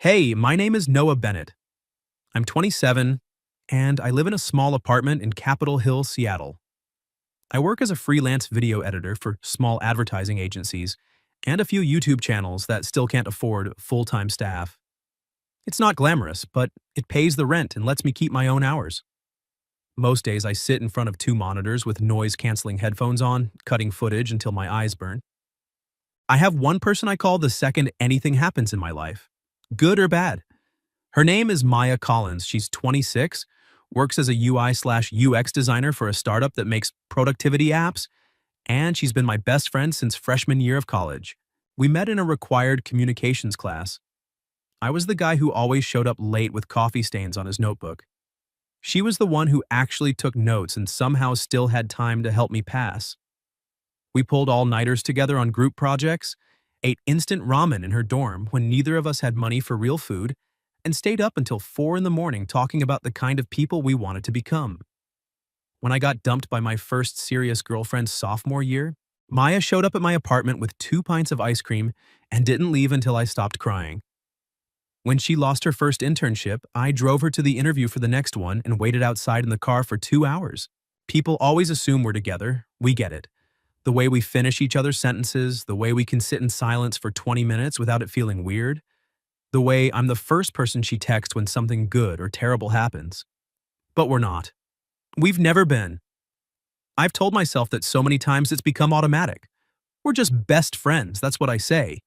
Hey, my name is Noah Bennett. I'm 27, and I live in a small apartment in Capitol Hill, Seattle. I work as a freelance video editor for small advertising agencies and a few YouTube channels that still can't afford full-time staff. It's not glamorous, but it pays the rent and lets me keep my own hours. Most days I sit in front of two monitors with noise-canceling headphones on, cutting footage until my eyes burn. I have one person I call the second anything happens in my life, good or bad. Her name is Maya Collins. She's 26, works as a UI/UX designer for a startup that makes productivity apps, and she's been my best friend since freshman year of college. We met in a required communications class. I was the guy who always showed up late with coffee stains on his notebook. She was the one who actually took notes and somehow still had time to help me pass. We pulled all-nighters together on group projects, ate instant ramen in her dorm when neither of us had money for real food, and stayed up until 4 in the morning talking about the kind of people we wanted to become. When I got dumped by my first serious girlfriend sophomore year, Maya showed up at my apartment with 2 pints of ice cream and didn't leave until I stopped crying. When she lost her first internship, I drove her to the interview for the next one and waited outside in the car for 2 hours. People always assume we're together. We get it. The way we finish each other's sentences, the way we can sit in silence for 20 minutes without it feeling weird, the way I'm the first person she texts when something good or terrible happens. But we're not. We've never been. I've told myself that so many times it's become automatic. We're just best friends, that's what I say.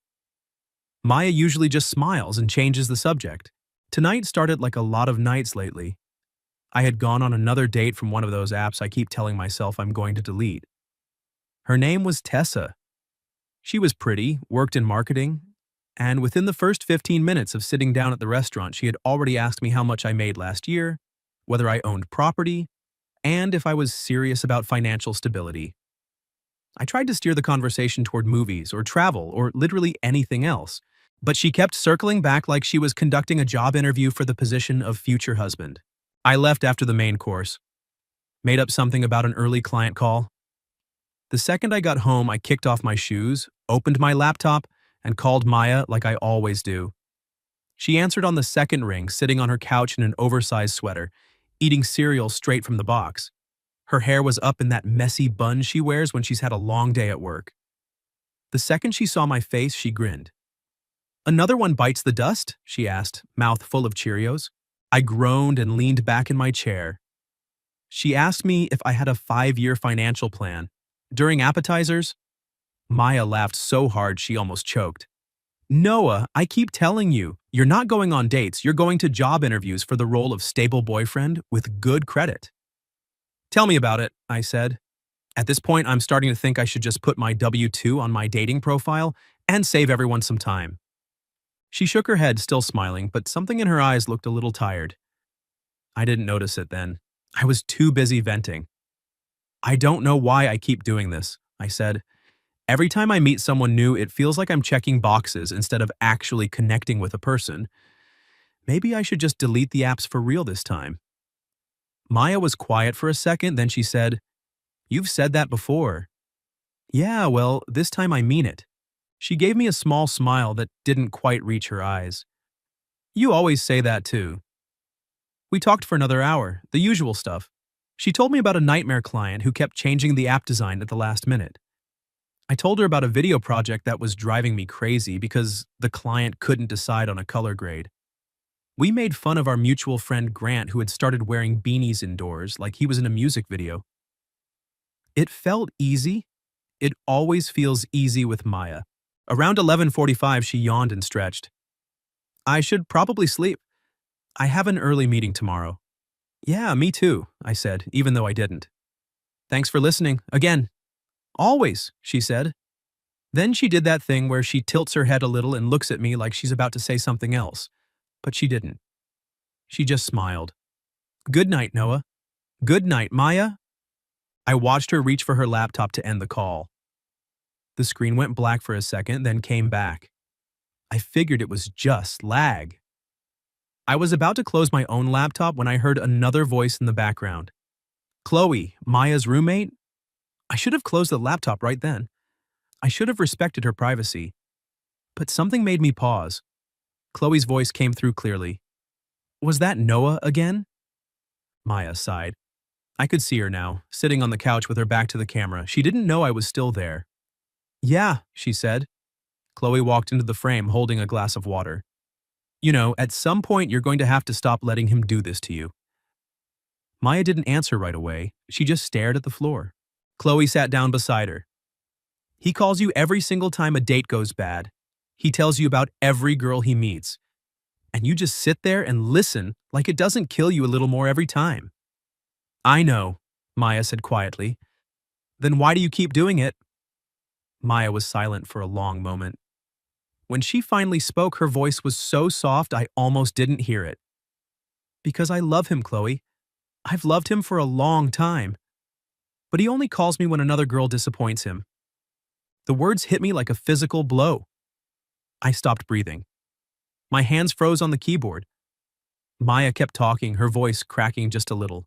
Maya usually just smiles and changes the subject. Tonight started like a lot of nights lately. I had gone on another date from one of those apps I keep telling myself I'm going to delete. Her name was Tessa. She was pretty, worked in marketing, and within the first 15 minutes of sitting down at the restaurant, she had already asked me how much I made last year, whether I owned property, and if I was serious about financial stability. I tried to steer the conversation toward movies or travel or literally anything else, but she kept circling back like she was conducting a job interview for the position of future husband. I left after the main course, made up something about an early client call. The second I got home, I kicked off my shoes, opened my laptop, and called Maya like I always do. She answered on the second ring, sitting on her couch in an oversized sweater, eating cereal straight from the box. Her hair was up in that messy bun she wears when she's had a long day at work. The second she saw my face, she grinned. "Another one bites the dust?" she asked, mouth full of Cheerios. I groaned and leaned back in my chair. She asked me if I had a 5-year financial plan. During appetizers, Maya laughed so hard she almost choked. "Noah, I keep telling you, you're not going on dates, you're going to job interviews for the role of stable boyfriend with good credit." "Tell me about it," I said. At this point, I'm starting to think I should just put my W-2 on my dating profile and save everyone some time. She shook her head, still smiling, but something in her eyes looked a little tired. I didn't notice it then. I was too busy venting. "I don't know why I keep doing this," I said. "Every time I meet someone new, it feels like I'm checking boxes instead of actually connecting with a person. Maybe I should just delete the apps for real this time." Maya was quiet for a second, then she said, "You've said that before." "Yeah, well, this time I mean it." She gave me a small smile that didn't quite reach her eyes. "You always say that too." We talked for another hour, the usual stuff. She told me about a nightmare client who kept changing the app design at the last minute. I told her about a video project that was driving me crazy because the client couldn't decide on a color grade. We made fun of our mutual friend Grant, who had started wearing beanies indoors like he was in a music video. It felt easy. It always feels easy with Maya. Around 11:45, she yawned and stretched. "I should probably sleep. I have an early meeting tomorrow." "Yeah, me too," I said, even though I didn't. "Thanks for listening, again." "Always," she said. Then she did that thing where she tilts her head a little and looks at me like she's about to say something else. But she didn't. She just smiled. "Good night, Noah." "Good night, Maya." I watched her reach for her laptop to end the call. The screen went black for a second, then came back. I figured it was just lag. I was about to close my own laptop when I heard another voice in the background. "Chloe, Maya's roommate?" I should have closed the laptop right then. I should have respected her privacy. But something made me pause. Chloe's voice came through clearly. Was that Noah again? Maya sighed. I could see her now, sitting on the couch with her back to the camera. She didn't know I was still there. Yeah, she said. Chloe walked into the frame holding a glass of water. You know, at some point you're going to have to stop letting him do this to you. Maya didn't answer right away. She just stared at the floor. Chloe sat down beside her. He calls you every single time a date goes bad. He tells you about every girl he meets. And you just sit there and listen like it doesn't kill you a little more every time. I know, Maya said quietly. Then why do you keep doing it? Maya was silent for a long moment. When she finally spoke, her voice was so soft I almost didn't hear it. Because I love him, Chloe. I've loved him for a long time. But he only calls me when another girl disappoints him. The words hit me like a physical blow. I stopped breathing. My hands froze on the keyboard. Maya kept talking, her voice cracking just a little.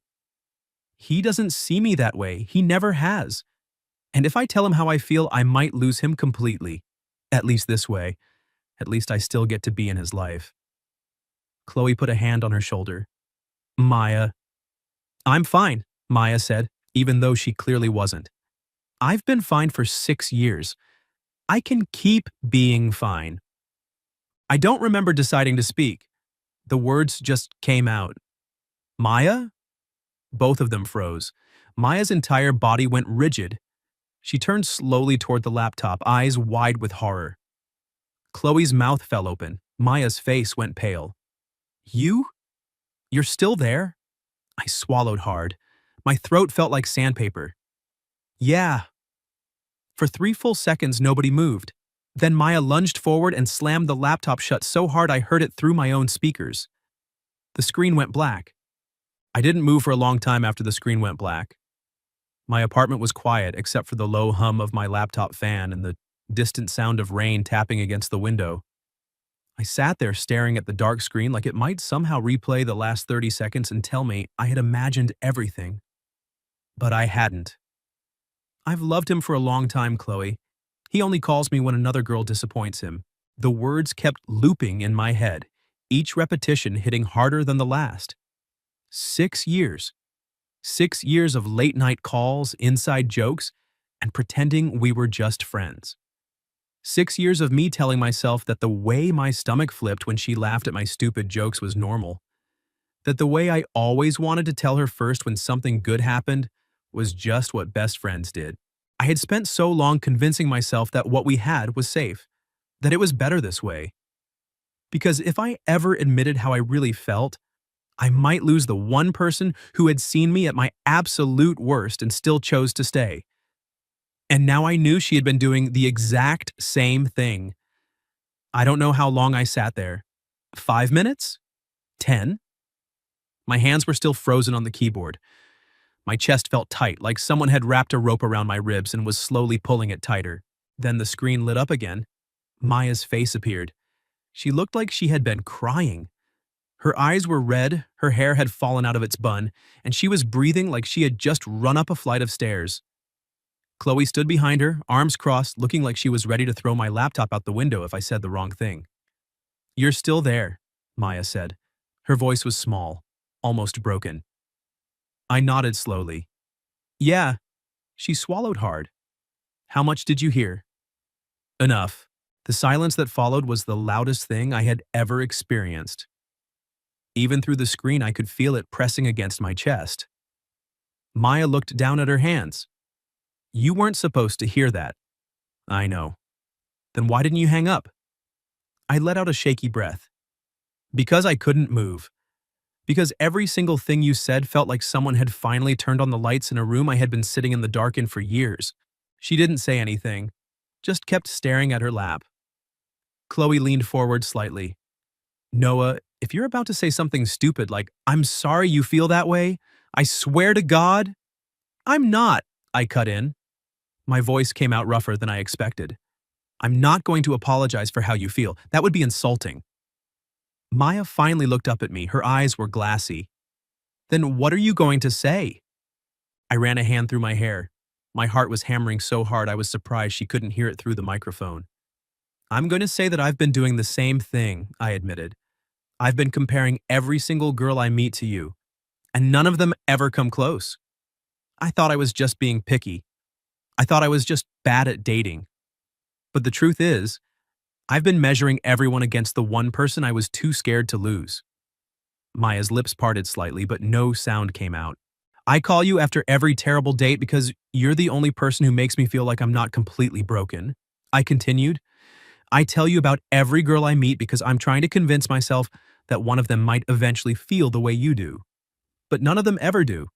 He doesn't see me that way. He never has. And if I tell him how I feel, I might lose him completely. At least this way. At least I still get to be in his life. Chloe put a hand on her shoulder. Maya. I'm fine, Maya said, even though she clearly wasn't. I've been fine for 6 years. I can keep being fine. I don't remember deciding to speak. The words just came out. Maya? Both of them froze. Maya's entire body went rigid. She turned slowly toward the laptop, eyes wide with horror. Chloe's mouth fell open. Maya's face went pale. You? You're still there? I swallowed hard. My throat felt like sandpaper. Yeah. For 3 full seconds, nobody moved. Then Maya lunged forward and slammed the laptop shut so hard I heard it through my own speakers. The screen went black. I didn't move for a long time after the screen went black. My apartment was quiet except for the low hum of my laptop fan and the distant sound of rain tapping against the window. I sat there staring at the dark screen like it might somehow replay the last 30 seconds and tell me I had imagined everything. But I hadn't. I've loved him for a long time, Chloe. He only calls me when another girl disappoints him. The words kept looping in my head, each repetition hitting harder than the last. 6 years. 6 years of late-night calls, inside jokes, and pretending we were just friends. 6 years of me telling myself that the way my stomach flipped when she laughed at my stupid jokes was normal. That the way I always wanted to tell her first when something good happened was just what best friends did. I had spent so long convincing myself that what we had was safe, that it was better this way. Because if I ever admitted how I really felt, I might lose the one person who had seen me at my absolute worst and still chose to stay. And now I knew she had been doing the exact same thing. I don't know how long I sat there. 5 minutes? 10? My hands were still frozen on the keyboard. My chest felt tight, like someone had wrapped a rope around my ribs and was slowly pulling it tighter. Then the screen lit up again. Maya's face appeared. She looked like she had been crying. Her eyes were red, her hair had fallen out of its bun, and she was breathing like she had just run up a flight of stairs. Chloe stood behind her, arms crossed, looking like she was ready to throw my laptop out the window if I said the wrong thing. You're still there, Maya said. Her voice was small, almost broken. I nodded slowly. Yeah. She swallowed hard. How much did you hear? Enough. The silence that followed was the loudest thing I had ever experienced. Even through the screen, I could feel it pressing against my chest. Maya looked down at her hands. You weren't supposed to hear that. I know. Then why didn't you hang up? I let out a shaky breath. Because I couldn't move. Because every single thing you said felt like someone had finally turned on the lights in a room I had been sitting in the dark in for years. She didn't say anything, just kept staring at her lap. Chloe leaned forward slightly. Noah, if you're about to say something stupid like, I'm sorry you feel that way, I swear to God. I'm not, I cut in. My voice came out rougher than I expected. I'm not going to apologize for how you feel. That would be insulting. Maya finally looked up at me. Her eyes were glassy. Then what are you going to say? I ran a hand through my hair. My heart was hammering so hard I was surprised she couldn't hear it through the microphone. I'm going to say that I've been doing the same thing, I admitted. I've been comparing every single girl I meet to you, and none of them ever come close. I thought I was just being picky. I thought I was just bad at dating. But the truth is, I've been measuring everyone against the one person I was too scared to lose. Maya's lips parted slightly, but no sound came out. I call you after every terrible date because you're the only person who makes me feel like I'm not completely broken. I continued. I tell you about every girl I meet because I'm trying to convince myself that one of them might eventually feel the way you do. But none of them ever do,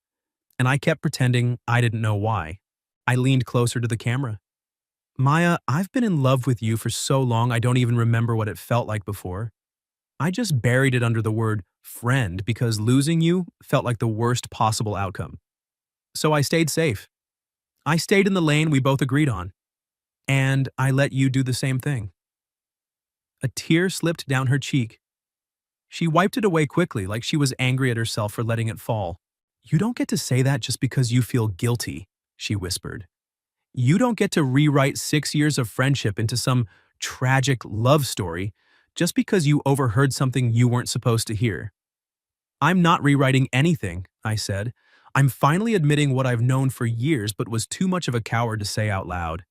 and I kept pretending I didn't know why. I leaned closer to the camera. Maya, I've been in love with you for so long I don't even remember what it felt like before. I just buried it under the word friend because losing you felt like the worst possible outcome. So I stayed safe. I stayed in the lane we both agreed on. And I let you do the same thing. A tear slipped down her cheek. She wiped it away quickly, like she was angry at herself for letting it fall. You don't get to say that just because you feel guilty, she whispered. You don't get to rewrite 6 years of friendship into some tragic love story just because you overheard something you weren't supposed to hear. I'm not rewriting anything, I said. I'm finally admitting what I've known for years but was too much of a coward to say out loud.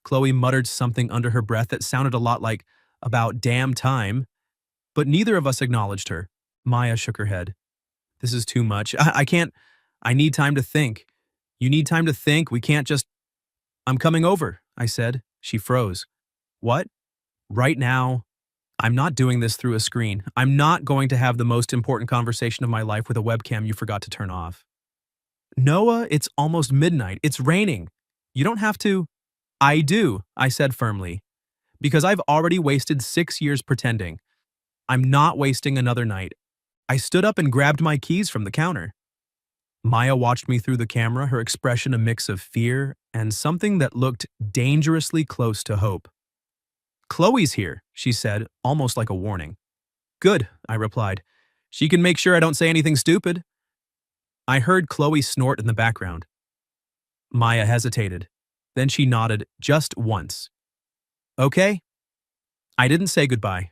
Chloe muttered something under her breath that sounded a lot like, about damn time, but neither of us acknowledged her. Maya shook her head. This is too much. I can't. I need time to think. You need time to think. We can't just. I'm coming over, I said. She froze. What? Right now? I'm not doing this through a screen. I'm not going to have the most important conversation of my life with a webcam you forgot to turn off. Noah, it's almost midnight. It's raining. You don't have to. I do, I said firmly, because I've already wasted 6 years pretending. I'm not wasting another night. I stood up and grabbed my keys from the counter. Maya watched me through the camera, her expression a mix of fear and something that looked dangerously close to hope. Chloe's here, she said, almost like a warning. Good, I replied. She can make sure I don't say anything stupid. I heard Chloe snort in the background. Maya hesitated. Then she nodded just once. Okay? I didn't say goodbye.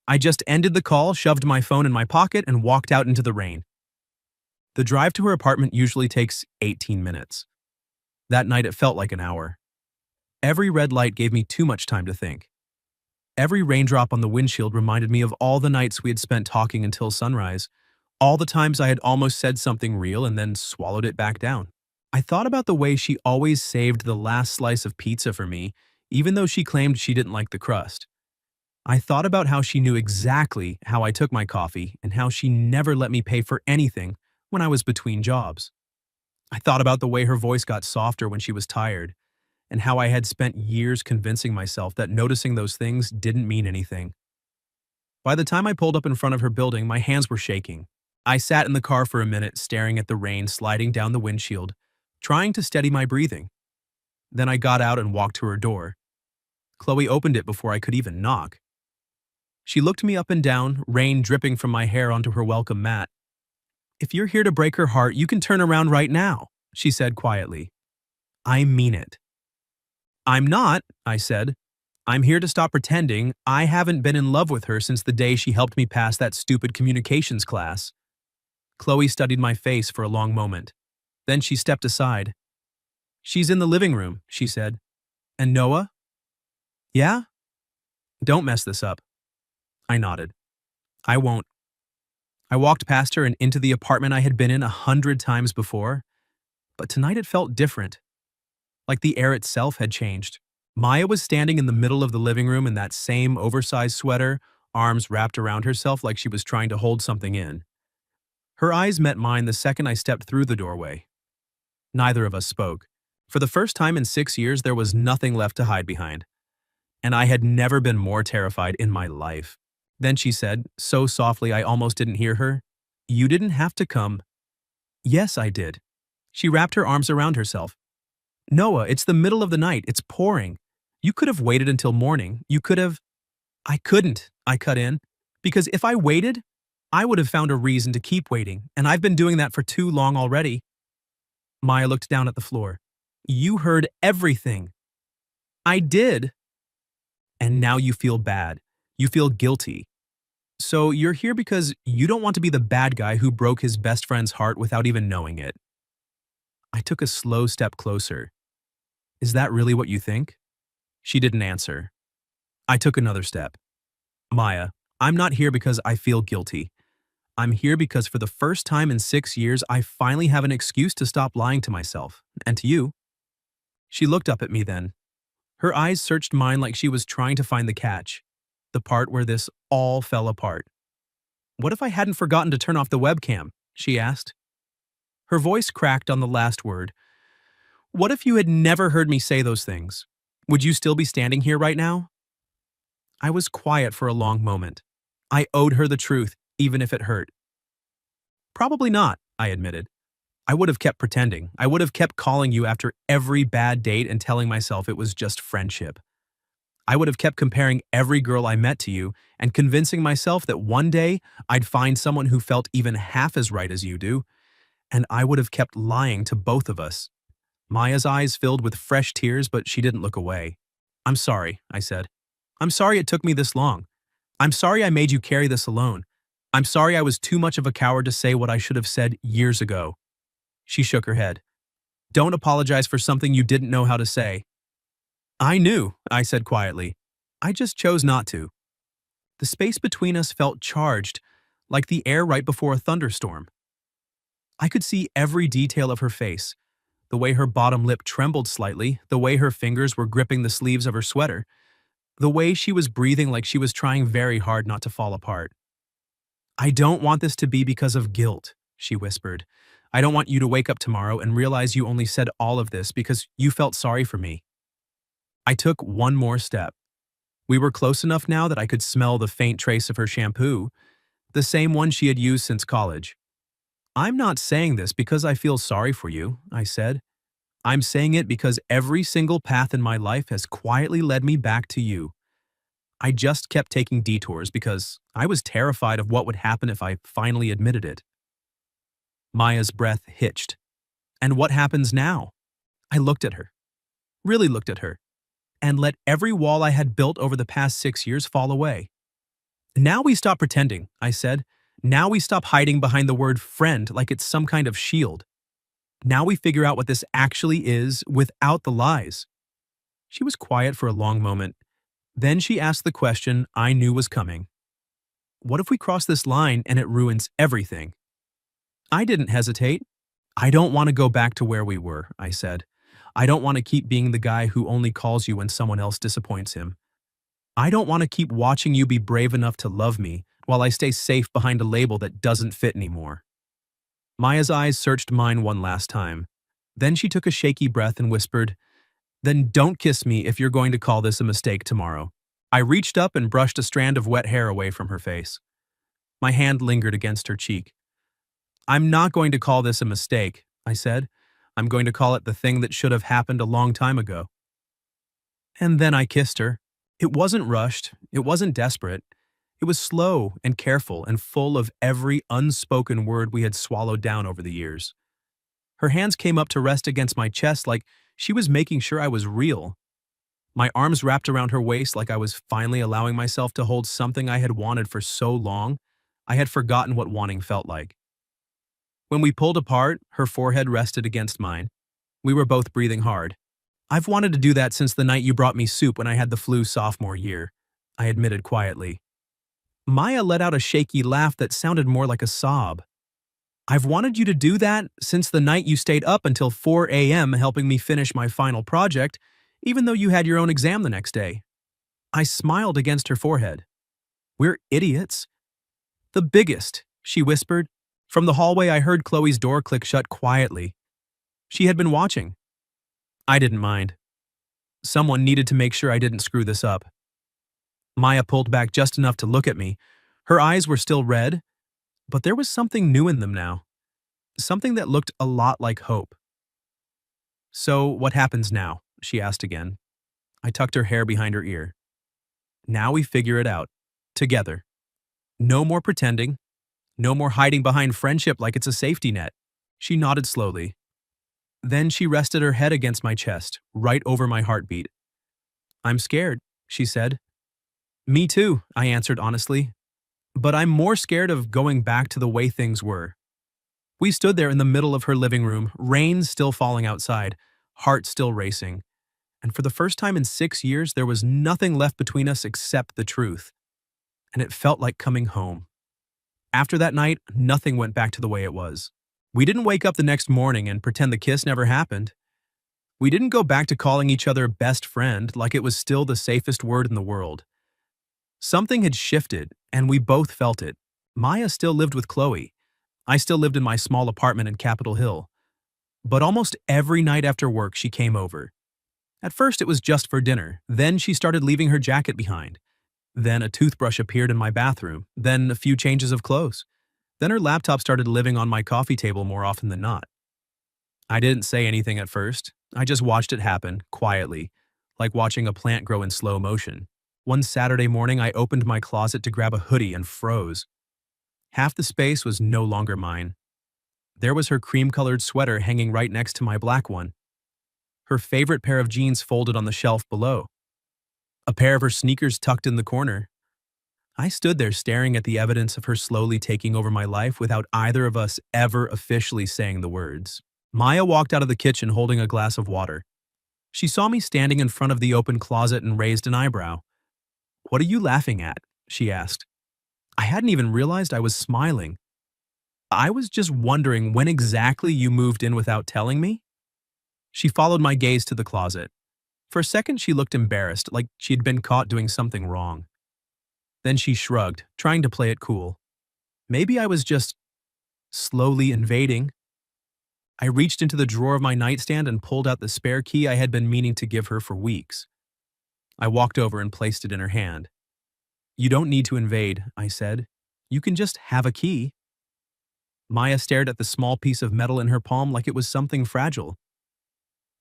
I just ended the call, shoved my phone in my pocket, and walked out into the rain. The drive to her apartment usually takes 18 minutes. That night it felt like an hour. Every red light gave me too much time to think. Every raindrop on the windshield reminded me of all the nights we had spent talking until sunrise, all the times I had almost said something real and then swallowed it back down. I thought about the way she always saved the last slice of pizza for me, even though she claimed she didn't like the crust. I thought about how she knew exactly how I took my coffee and how she never let me pay for anything when I was between jobs. I thought about the way her voice got softer when she was tired, and how I had spent years convincing myself that noticing those things didn't mean anything. By the time I pulled up in front of her building, my hands were shaking. I sat in the car for a minute, staring at the rain sliding down the windshield, trying to steady my breathing. Then I got out and walked to her door. Chloe opened it before I could even knock. She looked me up and down, rain dripping from my hair onto her welcome mat. If you're here to break her heart, you can turn around right now, she said quietly. I mean it. I'm not, I said. I'm here to stop pretending. I haven't been in love with her since the day she helped me pass that stupid communications class. Chloe studied my face for a long moment. Then she stepped aside. She's in the living room, she said. And Noah? Yeah? Don't mess this up. I nodded. I won't. I walked past her and into the apartment I had been in 100 times before, but tonight it felt different. Like the air itself had changed. Maya was standing in the middle of the living room in that same oversized sweater, arms wrapped around herself like she was trying to hold something in. Her eyes met mine the second I stepped through the doorway. Neither of us spoke. For the first time in 6 years, there was nothing left to hide behind. And I had never been more terrified in my life. Then she said, so softly I almost didn't hear her, "You didn't have to come." Yes, I did. She wrapped her arms around herself. Noah, it's the middle of the night. It's pouring. You could have waited until morning. You could have. I couldn't, I cut in. Because if I waited, I would have found a reason to keep waiting, and I've been doing that for too long already. Maya looked down at the floor. You heard everything. I did. And now you feel bad. You feel guilty. So you're here because you don't want to be the bad guy who broke his best friend's heart without even knowing it. I took a slow step closer. Is that really what you think? She didn't answer. I took another step. Maya, I'm not here because I feel guilty. I'm here because for the first time in 6 years, I finally have an excuse to stop lying to myself. And to you. She looked up at me then. Her eyes searched mine like she was trying to find the catch. The part where this all fell apart. What if I hadn't forgotten to turn off the webcam? She asked. Her voice cracked on the last word. What if you had never heard me say those things? Would you still be standing here right now? I was quiet for a long moment. I owed her the truth, even if it hurt. Probably not, I admitted. I would have kept pretending. I would have kept calling you after every bad date and telling myself it was just friendship. I would have kept comparing every girl I met to you and convincing myself that one day I'd find someone who felt even half as right as you do, and I would have kept lying to both of us. Maya's eyes filled with fresh tears, but she didn't look away. I'm sorry, I said. I'm sorry it took me this long. I'm sorry I made you carry this alone. I'm sorry I was too much of a coward to say what I should have said years ago. She shook her head. Don't apologize for something you didn't know how to say. I knew, I said quietly. I just chose not to. The space between us felt charged, like the air right before a thunderstorm. I could see every detail of her face, the way her bottom lip trembled slightly, the way her fingers were gripping the sleeves of her sweater, the way she was breathing like she was trying very hard not to fall apart. I don't want this to be because of guilt, she whispered. I don't want you to wake up tomorrow and realize you only said all of this because you felt sorry for me. I took one more step. We were close enough now that I could smell the faint trace of her shampoo, the same one she had used since college. I'm not saying this because I feel sorry for you, I said. I'm saying it because every single path in my life has quietly led me back to you. I just kept taking detours because I was terrified of what would happen if I finally admitted it. Maya's breath hitched. And what happens now? I looked at her, really looked at her, and let every wall I had built over the past 6 years fall away. Now we stop pretending, I said. Now we stop hiding behind the word friend like it's some kind of shield. Now we figure out what this actually is without the lies. She was quiet for a long moment. Then she asked the question I knew was coming. What if we cross this line and it ruins everything? I didn't hesitate. I don't want to go back to where we were, I said. I don't want to keep being the guy who only calls you when someone else disappoints him. I don't want to keep watching you be brave enough to love me while I stay safe behind a label that doesn't fit anymore. Maya's eyes searched mine one last time. Then she took a shaky breath and whispered, Then don't kiss me if you're going to call this a mistake tomorrow. I reached up and brushed a strand of wet hair away from her face. My hand lingered against her cheek. I'm not going to call this a mistake, I said. I'm going to call it the thing that should have happened a long time ago. And then I kissed her. It wasn't rushed. It wasn't desperate. It was slow and careful and full of every unspoken word we had swallowed down over the years. Her hands came up to rest against my chest like she was making sure I was real. My arms wrapped around her waist like I was finally allowing myself to hold something I had wanted for so long, I had forgotten what wanting felt like. When we pulled apart, her forehead rested against mine. We were both breathing hard. I've wanted to do that since the night you brought me soup when I had the flu sophomore year, I admitted quietly. Maya let out a shaky laugh that sounded more like a sob. I've wanted you to do that since the night you stayed up until 4 a.m. helping me finish my final project, even though you had your own exam the next day. I smiled against her forehead. We're idiots. The biggest, she whispered. From the hallway, I heard Chloe's door click shut quietly. She had been watching. I didn't mind. Someone needed to make sure I didn't screw this up. Maya pulled back just enough to look at me. Her eyes were still red, but there was something new in them now. Something that looked a lot like hope. So, what happens now? She asked again. I tucked her hair behind her ear. Now we figure it out. Together. No more pretending. No more hiding behind friendship like it's a safety net. She nodded slowly. Then she rested her head against my chest, right over my heartbeat. I'm scared, she said. Me too, I answered honestly. But I'm more scared of going back to the way things were. We stood there in the middle of her living room, rain still falling outside, heart still racing. And for the first time in 6 years, there was nothing left between us except the truth. And it felt like coming home. After that night, nothing went back to the way it was. We didn't wake up the next morning and pretend the kiss never happened. We didn't go back to calling each other best friend like it was still the safest word in the world. Something had shifted, and we both felt it. Maya still lived with Chloe. I still lived in my small apartment in Capitol Hill. But almost every night after work, she came over. At first, it was just for dinner. Then she started leaving her jacket behind. Then a toothbrush appeared in my bathroom. Then a few changes of clothes. Then her laptop started living on my coffee table more often than not. I didn't say anything at first. I just watched it happen, quietly, like watching a plant grow in slow motion. One Saturday morning, I opened my closet to grab a hoodie and froze. Half the space was no longer mine. There was her cream-colored sweater hanging right next to my black one. Her favorite pair of jeans folded on the shelf below. A pair of her sneakers tucked in the corner. I stood there staring at the evidence of her slowly taking over my life without either of us ever officially saying the words. Maya walked out of the kitchen holding a glass of water. She saw me standing in front of the open closet and raised an eyebrow. "What are you laughing at?" she asked. I hadn't even realized I was smiling. "I was just wondering when exactly you moved in without telling me." She followed my gaze to the closet. For a second, she looked embarrassed, like she'd been caught doing something wrong. Then she shrugged, trying to play it cool. Maybe I was just slowly invading. I reached into the drawer of my nightstand and pulled out the spare key I had been meaning to give her for weeks. I walked over and placed it in her hand. "You don't need to invade," I said. "You can just have a key." Maya stared at the small piece of metal in her palm like it was something fragile.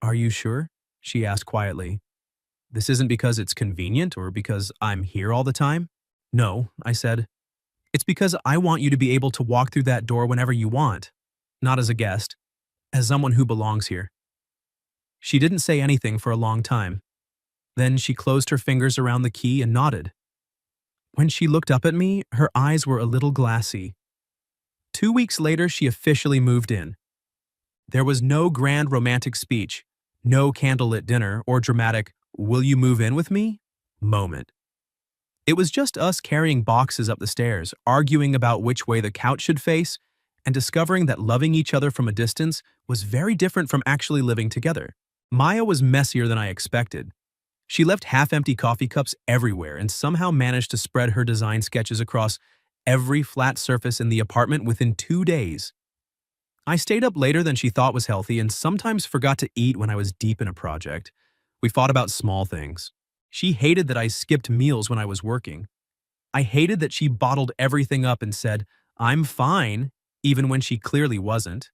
"Are you sure?" she asked quietly. "This isn't because it's convenient or because I'm here all the time?" "No," I said. "It's because I want you to be able to walk through that door whenever you want. Not as a guest, as someone who belongs here." She didn't say anything for a long time. Then she closed her fingers around the key and nodded. When she looked up at me, her eyes were a little glassy. 2 weeks later, she officially moved in. There was no grand romantic speech, no candlelit dinner, or dramatic, "Will you move in with me?" moment. It was just us carrying boxes up the stairs, arguing about which way the couch should face, and discovering that loving each other from a distance was very different from actually living together. Maya was messier than I expected. She left half-empty coffee cups everywhere and somehow managed to spread her design sketches across every flat surface in the apartment within 2 days. I stayed up later than she thought was healthy and sometimes forgot to eat when I was deep in a project. We fought about small things. She hated that I skipped meals when I was working. I hated that she bottled everything up and said, "I'm fine," even when she clearly wasn't.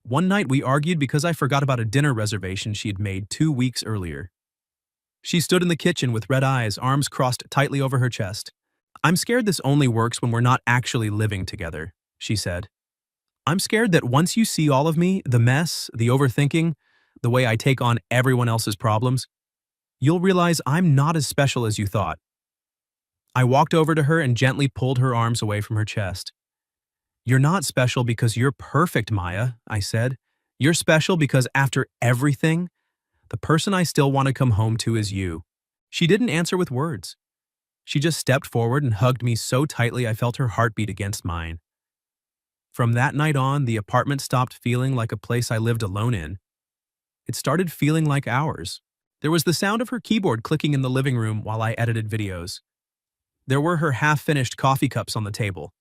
One night we argued because I forgot about a dinner reservation she had made 2 weeks earlier. She stood in the kitchen with red eyes, arms crossed tightly over her chest. "I'm scared this only works when we're not actually living together," she said. "I'm scared that once you see all of me, the mess, the overthinking, the way I take on everyone else's problems, you'll realize I'm not as special as you thought." I walked over to her and gently pulled her arms away from her chest. "You're not special because you're perfect, Maya," I said. "You're special because after everything, the person I still want to come home to is you." She didn't answer with words. She just stepped forward and hugged me so tightly I felt her heartbeat against mine. From that night on, the apartment stopped feeling like a place I lived alone in. It started feeling like ours. There was the sound of her keyboard clicking in the living room while I edited videos. There were her half-finished coffee cups on the table.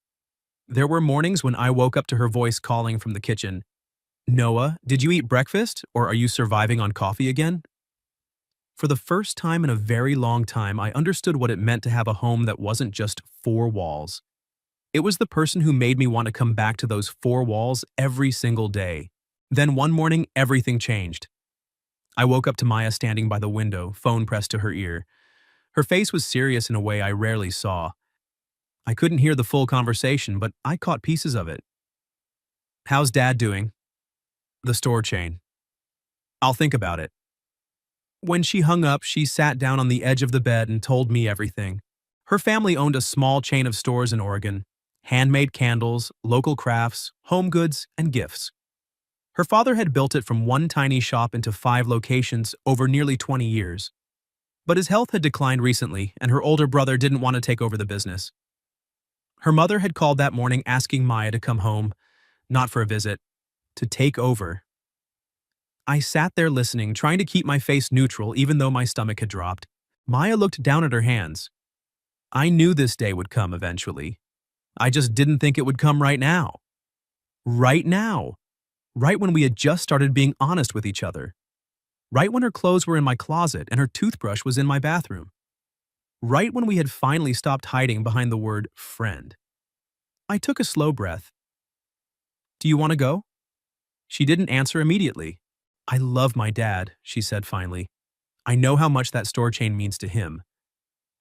There were mornings when I woke up to her voice calling from the kitchen, "Noah, did you eat breakfast, or are you surviving on coffee again?" For the first time in a very long time, I understood what it meant to have a home that wasn't just four walls. It was the person who made me want to come back to those four walls every single day. Then one morning, everything changed. I woke up to Maya standing by the window, phone pressed to her ear. Her face was serious in a way I rarely saw. I couldn't hear the full conversation, but I caught pieces of it. "How's Dad doing?" "The store chain." "I'll think about it." When she hung up, she sat down on the edge of the bed and told me everything. Her family owned a small chain of stores in Oregon: handmade candles, local crafts, home goods, and gifts. Her father had built it from one tiny shop into 5 locations over nearly 20 years. But his health had declined recently, and her older brother didn't want to take over the business. Her mother had called that morning asking Maya to come home, not for a visit, to take over. I sat there listening, trying to keep my face neutral even though my stomach had dropped. Maya looked down at her hands. I knew this day would come eventually. I just didn't think it would come right now. Right now. Right when we had just started being honest with each other. Right when her clothes were in my closet and her toothbrush was in my bathroom. Right when we had finally stopped hiding behind the word friend. I took a slow breath. Do you want to go? She didn't answer immediately. I love my dad, she said finally. I know how much that store chain means to him.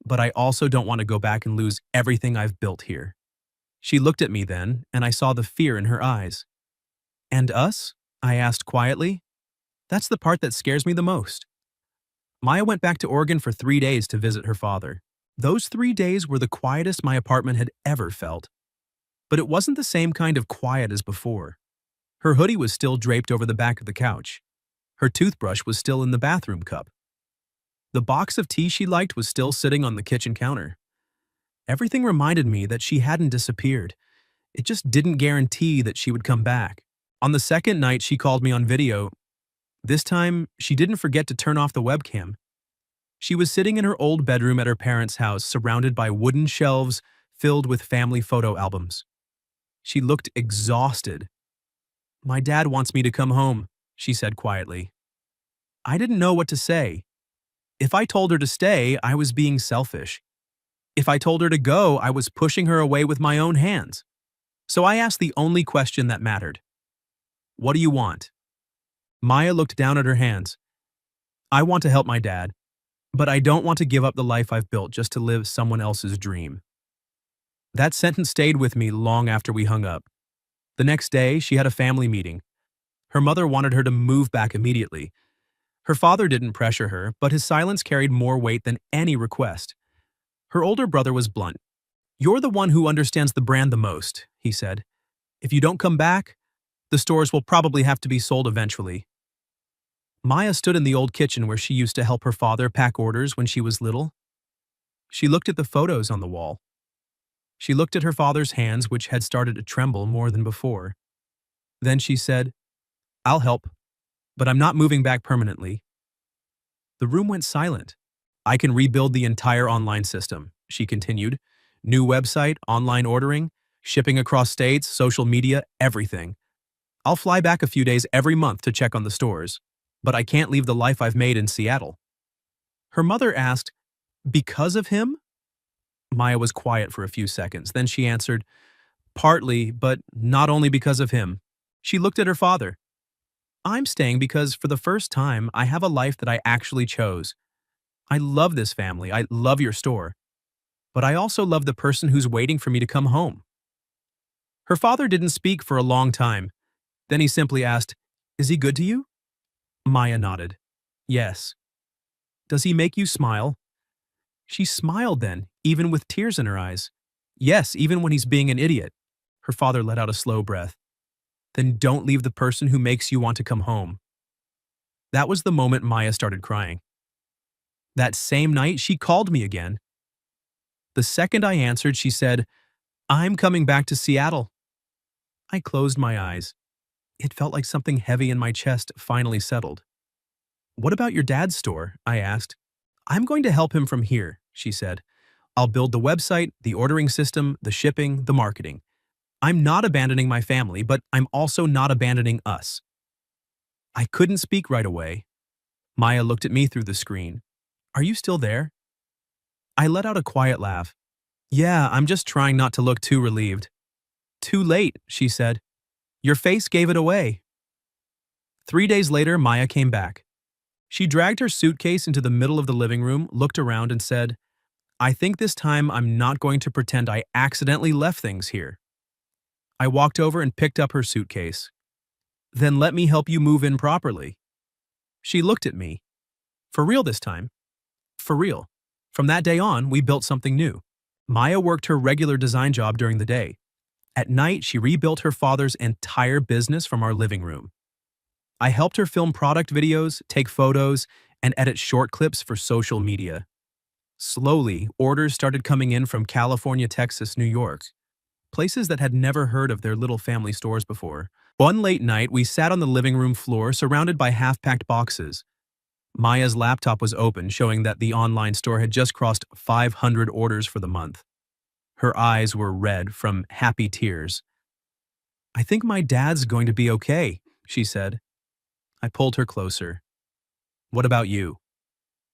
But I also don't want to go back and lose everything I've built here. She looked at me then, and I saw the fear in her eyes. And us? I asked quietly. That's the part that scares me the most. Maya went back to Oregon for 3 days to visit her father. Those 3 days were the quietest my apartment had ever felt. But it wasn't the same kind of quiet as before. Her hoodie was still draped over the back of the couch. Her toothbrush was still in the bathroom cup. The box of tea she liked was still sitting on the kitchen counter. Everything reminded me that she hadn't disappeared. It just didn't guarantee that she would come back. On the second night she called me on video. This time, she didn't forget to turn off the webcam. She was sitting in her old bedroom at her parents' house, surrounded by wooden shelves filled with family photo albums. She looked exhausted. My dad wants me to come home, she said quietly. I didn't know what to say. If I told her to stay, I was being selfish. If I told her to go, I was pushing her away with my own hands. So I asked the only question that mattered. What do you want? Maya looked down at her hands. I want to help my dad, but I don't want to give up the life I've built just to live someone else's dream. That sentence stayed with me long after we hung up. The next day, she had a family meeting. Her mother wanted her to move back immediately. Her father didn't pressure her, but his silence carried more weight than any request. Her older brother was blunt. You're the one who understands the brand the most, he said. If you don't come back, the stores will probably have to be sold eventually. Maya stood in the old kitchen where she used to help her father pack orders when she was little. She looked at the photos on the wall. She looked at her father's hands, which had started to tremble more than before. Then she said, I'll help, but I'm not moving back permanently. The room went silent. I can rebuild the entire online system, she continued. New website, online ordering, shipping across states, social media, everything. I'll fly back a few days every month to check on the stores, but I can't leave the life I've made in Seattle. Her mother asked, because of him? Maya was quiet for a few seconds. Then she answered, partly, but not only because of him. She looked at her father. I'm staying because for the first time, I have a life that I actually chose. I love this family. I love your store. But I also love the person who's waiting for me to come home. Her father didn't speak for a long time. Then he simply asked, is he good to you? Maya nodded. Yes. Does he make you smile? She smiled then, even with tears in her eyes. Yes, even when he's being an idiot. Her father let out a slow breath. Then don't leave the person who makes you want to come home. That was the moment Maya started crying. That same night, she called me again. The second I answered, she said, I'm coming back to Seattle. I closed my eyes. It felt like something heavy in my chest finally settled. What about your dad's store? I asked. I'm going to help him from here, she said. I'll build the website, the ordering system, the shipping, the marketing. I'm not abandoning my family, but I'm also not abandoning us. I couldn't speak right away. Maya looked at me through the screen. Are you still there? I let out a quiet laugh. Yeah, I'm just trying not to look too relieved. Too late, she said. Your face gave it away. 3 days later, Maya came back. She dragged her suitcase into the middle of the living room, looked around and said, I think this time I'm not going to pretend I accidentally left things here. I walked over and picked up her suitcase. Then let me help you move in properly. She looked at me. For real this time. For real. From that day on, we built something new. Maya worked her regular design job during the day. At night, she rebuilt her father's entire business from our living room. I helped her film product videos, take photos, and edit short clips for social media. Slowly, orders started coming in from California, Texas, New York, places that had never heard of their little family stores before. One late night, we sat on the living room floor surrounded by half-packed boxes. Maya's laptop was open, showing that the online store had just crossed 500 orders for the month. Her eyes were red from happy tears. "I think my dad's going to be okay," she said. I pulled her closer. "What about you?"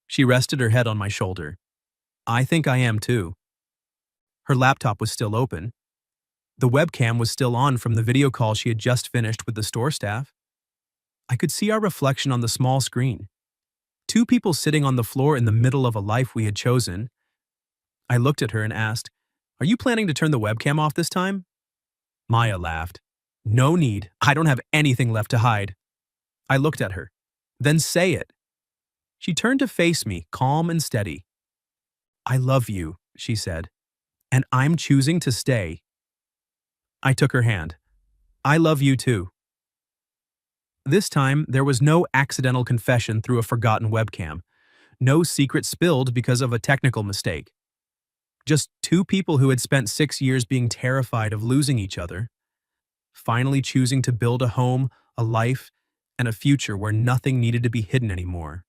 She rested her head on my shoulder. "I think I am too." Her laptop was still open. The webcam was still on from the video call she had just finished with the store staff. I could see our reflection on the small screen. Two people sitting on the floor in the middle of a life we had chosen. I looked at her and asked, "Are you planning to turn the webcam off this time?" Maya laughed. "No need. I don't have anything left to hide." I looked at her. "Then say it." She turned to face me, calm and steady. "I love you," she said, "and I'm choosing to stay." I took her hand. "I love you too." This time, there was no accidental confession through a forgotten webcam, no secret spilled because of a technical mistake. Just two people who had spent 6 years being terrified of losing each other, finally choosing to build a home, a life, and a future where nothing needed to be hidden anymore.